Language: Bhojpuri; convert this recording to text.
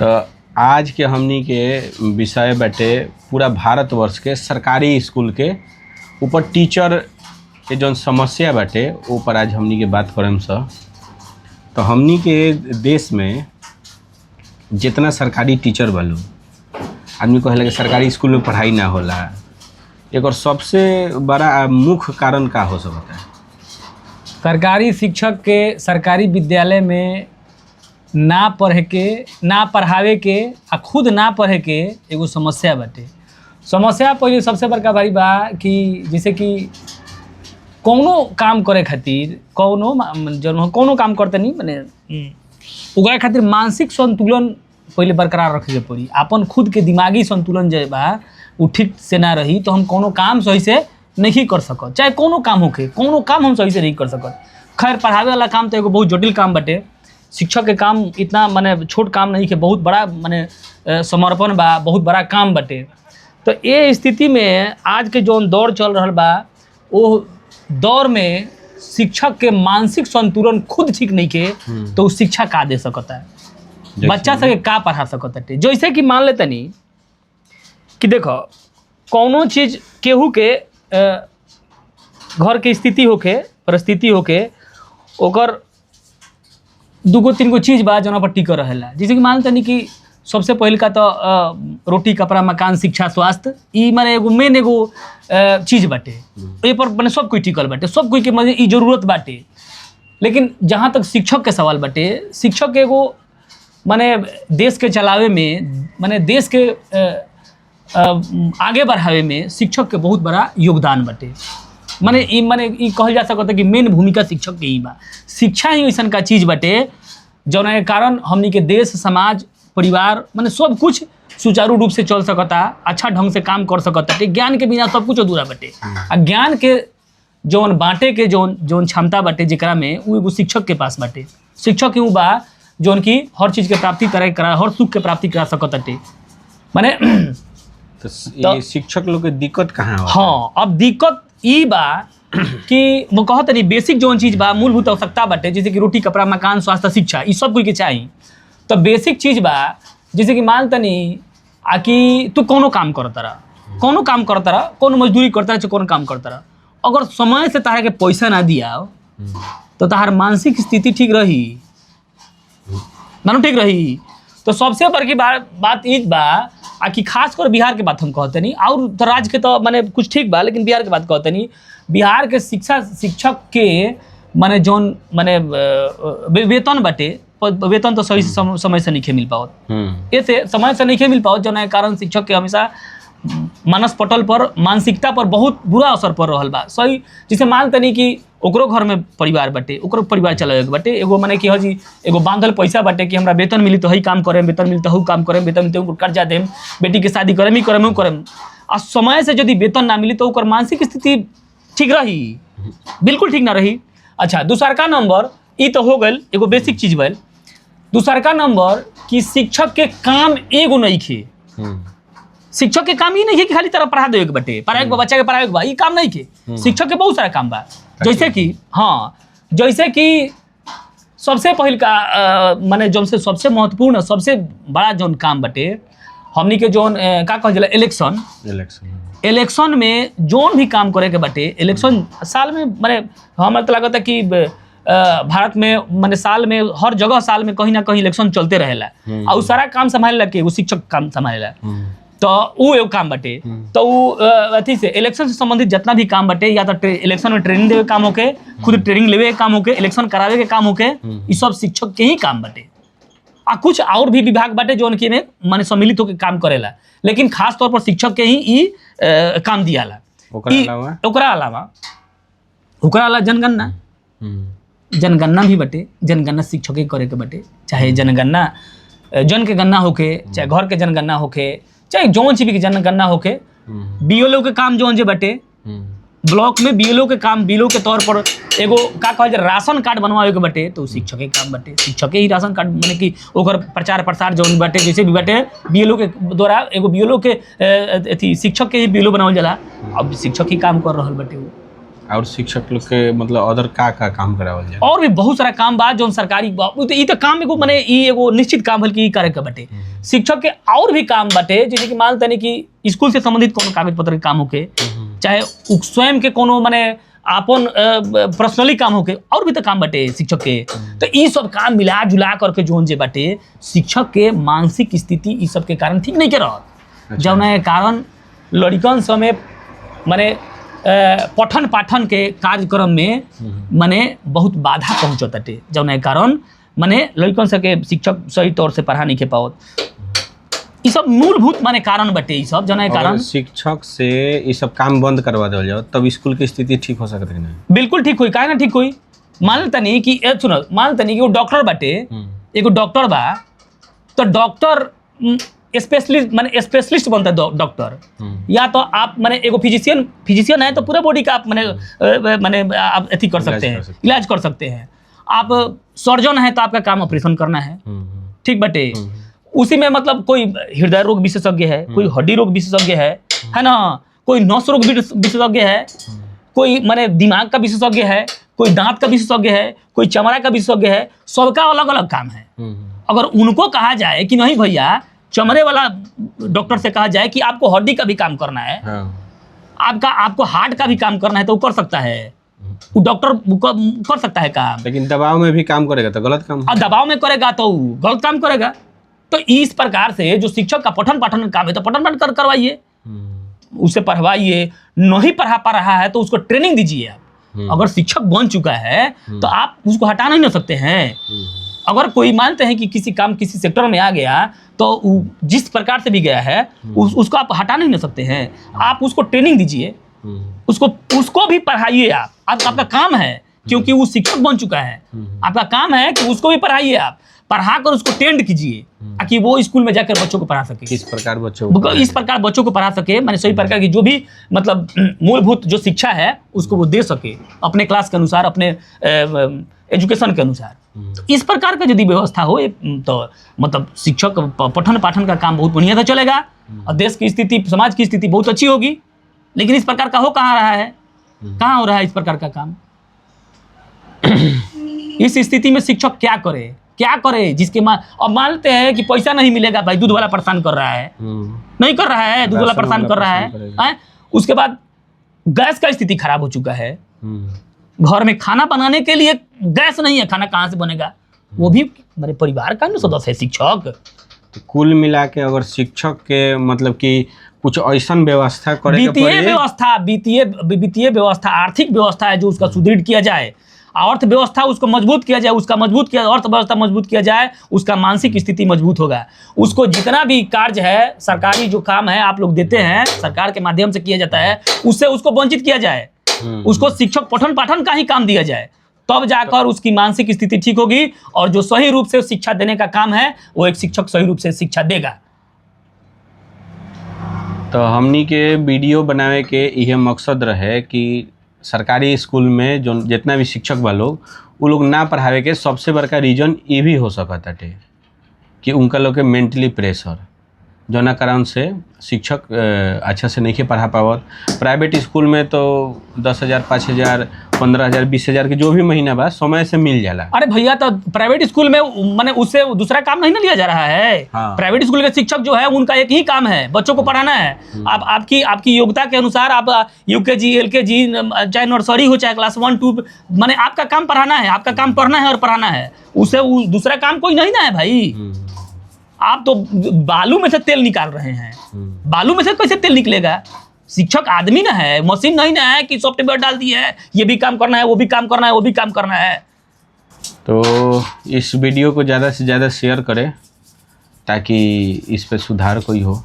तो आज के हमनी के विषय बाटे पूरा भारतवर्ष के सरकारी स्कूल के ऊपर टीचर के जौन समस्या बाटे ऊपर आज हमनी के बात करम स। तो हमनी के देश में जितना सरकारी टीचर बा लोग आदमी कहेला कि सरकारी स्कूल में पढ़ाई ना होला, एक सबसे बड़ा मुख्य कारण का हो सकता है? सरकारी शिक्षक के सरकारी विद्यालय में ना पढ़े के, ना पढ़ावे के आ खुद ना पढ़े के एगो समस्या बाटे। समस्या पहले सबसे बड़का भाई बा कि जैसे कि कौनो काम करे खातिर कौनो काम करते नहीं माने ओकरा खातिर मानसिक संतुलन पहले बरकरार रखे के पड़ी। अपन खुद के दिमागी संतुलन जो बा वो ठीक से ना रही तो हम कोनो काम सही से नहीं कर सकत, चाहे कोनो काम होके कोनो काम हम सही से नहीं कर सकत। खैर पढ़ावे वाला काम तो एगो बहुत जटिल काम बाटे। शिक्षक के काम इतना माने छोट काम नहीं के, बहुत बड़ा माने समर्पण बा, बहुत बड़ा काम बाटे। तो ये स्थिति में आज के जो दौर चल रहा बा वो दौर में शिक्षक के मानसिक संतुलन खुद ठीक नहीं के तो शिक्षा का दे सकता है, बच्चा सबके का पढ़ा सकता है। जैसे कि मान लेते नहीं कि देखो कौनो चीज़ केहू के घर के स्थिति होके परिस्थिति होके ओकर दूगो तीन गो चीज़ बा जना पर टिक रहेला। जैसे कि मान लेते कि सबसे पहले का तो रोटी कपड़ा मकान शिक्षा स्वास्थ्य ई माने एगो मेन एगो चीज़ बाटे। ए पर माने सब कोई टिकल बाटे, सब कोई के माने ई जरूरत बाटे। लेकिन जहाँ तक शिक्षक के सवाल बाटे, शिक्षक एगो माने देश के चलावे में माने देश के आगे बढ़ावे में शिक्षक के बहुत बड़ा योगदान बाटे। माने ई कहल जा सकता है कि मेन भूमिका शिक्षक के ही बा। शिक्षा ही ऐसा का चीज़ बाटे जौना के कारण हमनी के देश समाज परिवार माने सब कुछ सुचारू रूप से चल सकता, अच्छा ढंग से काम कर सकता। ज्ञान के बिना सब कुछ अधूरा बाटे। आ ज्ञान के जौन बांटे के जौन क्षमता बाटे जेकरा में वो एगो शिक्षक के पास बाटे। शिक्षक ही बा जौन की हर चीज़ के प्राप्ति करा, हर सुख के प्राप्ति करा सकताटे। माने तो शिक्षक लोग के दिक्कत कहाँ हो? हाँ, अब दिक्कत ई बा कि वो कहते नहीं बेसिक जौन चीज़ बा मूलभूत आवश्यकता बाटे, जैसे कि रोटी कपड़ा मकान स्वास्थ्य शिक्षा ये सब कोई के चाहिए। तो बेसिक चीज़ बा जैसे कि मान तनी आ कि तू कोनो काम करता रहा, कोनो मजदूरी करता रहा, कोनो काम करता रहा, अगर समय से तारा के पैसा ना दिया तो तार मानसिक स्थिति ठीक रही, मानो ठीक रही। तो सबसे बड़की बात ई बा आ कि खास कर बिहार के बात हम कहते नहीं, और तो राज्य के तो माने कुछ ठीक बा, लेकिन बिहार के बात कहते नहीं। बिहार के शिक्षक के माने जौन माने वेतन बाटे, वेतन तो सही समय से नहीं मिल पाओ। ऐसे समय से नहीं मिल पाओ जौन कारण शिक्षक के हमेशा मानस पटल पर मानसिकता पर बहुत बुरा असर पड़ रहा बा। सही जैसे मान तनी कि ओकरो घर में परिवार बाटे, ओकरो परिवार चलावे के बाटे, एगो माने कि हजी एगो बांधल पैसा बाटे कि हमरा वेतन मिली तो हई काम करें, वेतन मिली तो हऊ काम करें, वेतन मिलते कर्जा देम, बेटी के शादी करें ही करें। आ समय से यदि वेतन ना मिली तो ओकर मानसिक स्थिति ठीक रही, बिल्कुल ठीक ना रही। अच्छा, दूसरका नंबर ई तो हो गल एगो बेसिक चीज भइल। दूसरका नंबर कि शिक्षक के काम एगो नहीं खे। शिक्षक के काम ही नहीं है कि खाली तरह पढ़ा देवे के बटे, पढ़ाए के बच्चा के पढ़ावे के बा, ये काम नहीं के। शिक्षक के बहुत सारा काम बा। जैसे कि हाँ, जैसे कि सबसे पहल का माने जौन से सबसे महत्वपूर्ण सबसे बड़ा जौन काम बटे हमनी के जौन का कहल जाला इलेक्शन में जौन भी काम करे के बटे। इलेक्शन साल में माने हमारे तो लगता है कि भारत में माने साल में हर जगह साल में कहीं ना कहीं इलेक्शन चलते रहेला और सारा काम संभाले के एगो शिक्षक काम संभालेला। तो वो एगो काम बटे। तो वो अथी से इलेक्शन से संबंधित जितना भी काम बटे, या तो इलेक्शन में ट्रेनिंग देवे काम होके, खुद ट्रेनिंग लेवे के काम होके, इलेक्शन करावे के काम होके, ये सब शिक्षक के ही काम बटे। आ कुछ और भी विभाग बाटे जो उनके में माने सम्मिलित होकर काम करेला, लेकिन खास तौर पर शिक्षक के ही काम दियाला। ओकरा अलावा जनगणना भी बटे। जनगणना शिक्षक के करे के बटे, चाहे जनगणना जन के गणना होके, चाहे घर के जनगणना होके, चाहे जौन चीज की जनगणना होके। बीएलओ के काम जौन जे बटे, ब्लॉक में बीएलओ के काम, बीएलओ के तौर पर एगो का कहल जाए राशन कार्ड बनवावे के बटे, तो शिक्षक के काम बटे। शिक्षक के ही राशन कार्ड माने कि ओकर प्रचार प्रसार जौन बटे, जैसे भी बटे बीएलओ के द्वारा एगो बीएलओ के अथी शिक्षक के ही बीएलओ बनावल जाला। अब शिक्षक ही काम कर रहल बटे वो। और शिक्षक लोग के मतलब अदर का काम करावल जाए? और भी बहुत सारा काम बा जो सरकारी ई तो काम एगो माने ई एगो निश्चित काम हल कि करे के बाटे। शिक्षक के और भी काम बाटे, जैसे कि मान तनी कि स्कूल से संबंधित कोनो कागज पत्र के काम होके, चाहे स्वयं के कोनो माने अपन पर्सनली काम होके, और भी तो काम बाटे शिक्षक के। तो ई सब काम मिला जुला करके जोन जे बाटे शिक्षक के मानसिक स्थिति ई सब के कारण ठीक नहीं के रहत। जौन के कारण लड़कन समय माने पठन पाठन के कार्यक्रम में माने बहुत बाधा पहुँचताटे, जौन के कारण माने लड़कन सबके शिक्षक सही तौर से पढ़ा नहीं के पावत। ये सब मूलभूत माने कारण बटे, ये सब जौन के कारण शिक्षक से ये सब काम बंद करवा देवल जाओ तब स्कूल की स्थिति ठीक हो सकत है? नहीं, बिल्कुल ठीक हुई। काहे ना ठीक हुई? मान तनी कि सुनो, मान तनी कि वो डॉक्टर बाटे, एगो डॉक्टर बा, तो डॉक्टर स्पेशलिस्ट माने स्पेशलिस्ट बनता है डॉक्टर। या तो आप माने एगो फिजिशियन है तो पूरे बॉडी का आप माने आप अथी कर सकते हैं, इलाज कर सकते हैं। आप सर्जन है तो आपका काम ऑपरेशन करना है, ठीक बटे। उसी में मतलब कोई हृदय रोग विशेषज्ञ है, कोई हड्डी रोग विशेषज्ञ है ना, कोई नस रोग विशेषज्ञ है, कोई माने दिमाग का विशेषज्ञ है, कोई दांत का विशेषज्ञ है, कोई चमड़ा का विशेषज्ञ है। सबका अलग अलग काम है। अगर उनको कहा जाए कि नहीं भैया, चमड़े वाला डॉक्टर से कहा जाए कि आपको हड्डी का भी काम करना है, आपको हार्ट का भी काम करना है, तो वो कर सकता है, वो डॉक्टर कर सकता है काम। लेकिन दबाव में भी काम करेगा तो गलत काम, और दबाव में करेगा तो गलत काम करेगा। तो इस प्रकार से जो शिक्षक का पठन पाठन का काम है तो पठन पाठन करवाइए, उसे पढ़वाइए। नहीं पढ़ा पा रहा है तो उसको ट्रेनिंग दीजिए आप। अगर शिक्षक बन चुका है तो आप उसको हटा नहीं ना सकते हैं। अगर कोई मानते हैं कि किसी काम किसी सेक्टर में आ गया तो जिस प्रकार से भी गया है उसको आप हटा नहीं ना सकते हैं। आप उसको ट्रेनिंग दीजिए, उसको भी पढ़ाइए। आपका काम है, क्योंकि वो शिक्षक बन चुका है, आपका काम है कि उसको भी पढ़ाइए। आप पढ़ा कर उसको ट्रेंड कीजिए ताकि वो स्कूल में जाकर बच्चों को पढ़ा सके। किस प्रकार बच्चों को इस प्रकार बच्चों को पढ़ा सके, माने सही प्रकार की जो भी मतलब मूलभूत जो शिक्षा है उसको वो दे सके अपने क्लास के अनुसार, अपने एजुकेशन के अनुसार। इस प्रकार का यदि व्यवस्था हो तो मतलब शिक्षक पठन पाठन का काम बहुत बढ़िया से चलेगा और देश की स्थिति, समाज की स्थिति बहुत अच्छी होगी। लेकिन इस प्रकार का हो कहाँ रहा है, कहाँ हो रहा है इस प्रकार का काम? इस स्थिति में शिक्षक क्या करे जिसके अब मानते हैं कि पैसा नहीं मिलेगा, भाई दूध वाला परेशान कर रहा है, नहीं कर रहा है, दूध वाला परेशान कर रहा है। उसके बाद गैस का स्थिति खराब हो चुका है, घर में खाना बनाने के लिए गैस नहीं है, खाना कहाँ से बनेगा? वो भी मेरे परिवार का सदस्य है शिक्षक। तो कुल मिला के अगर शिक्षक के मतलब कि कुछ ऐसा व्यवस्था करे, वित्तीय व्यवस्था, आर्थिक व्यवस्था है जो उसका सुदृढ़ किया जाए, अर्थव्यवस्था उसको मजबूत किया जाए, अर्थव्यवस्था मजबूत किया जाए, उसका मानसिक स्थिति मजबूत होगा। उसको जितना भी कार्य है, सरकारी जो काम है आप लोग देते हैं, सरकार के माध्यम से किया जाता है, उससे उसको वंचित किया जाए। उसको शिक्षक पठन पाठन का ही काम दिया जाए, तब जाकर उसकी मानसिक स्थिति ठीक होगी। और जो सही रूप से शिक्षा देने का काम है वो एक शिक्षक सही रूप से शिक्षा देगा। तो हमनी के वीडियो बनावे के यह मकसद रहे कि सरकारी स्कूल में जो जितना भी शिक्षक बा लोग वो लोग ना पढ़ावे के सबसे बड़का रीजन ये भी हो सकता है कि उनका लोग के मेंटली प्रेशर जौना कारण से शिक्षक अच्छा से नहीं पढ़ा पावत। प्राइवेट स्कूल में तो 10,000, 5,000, 15,000, 20,000 के जो भी महीना बा समय से मिल जाला। अरे भैया तो प्राइवेट स्कूल में माने उससे दूसरा काम नहीं ना लिया जा रहा है। हाँ। प्राइवेट स्कूल के शिक्षक जो है उनका एक ही काम है, बच्चों को पढ़ाना है। आप आपकी योग्यता के अनुसार आप UKG, LKG, चाहे नर्सरी हो चाहे क्लास 1, 2, माने आपका काम पढ़ाना है, आपका काम पढ़ना है और पढ़ाना है। उससे दूसरा काम कोई नहीं ना है भाई। आप तो बालू में से तेल निकाल रहे हैं, बालू में से कैसे तेल निकलेगा? शिक्षक आदमी ना है, मशीन नहीं ना है कि सॉफ्टवेयर डाल दिया है, ये भी काम करना है, वो भी काम करना है, वो भी काम करना है। तो इस वीडियो को ज़्यादा से ज़्यादा शेयर करें ताकि इस पे सुधार कोई हो।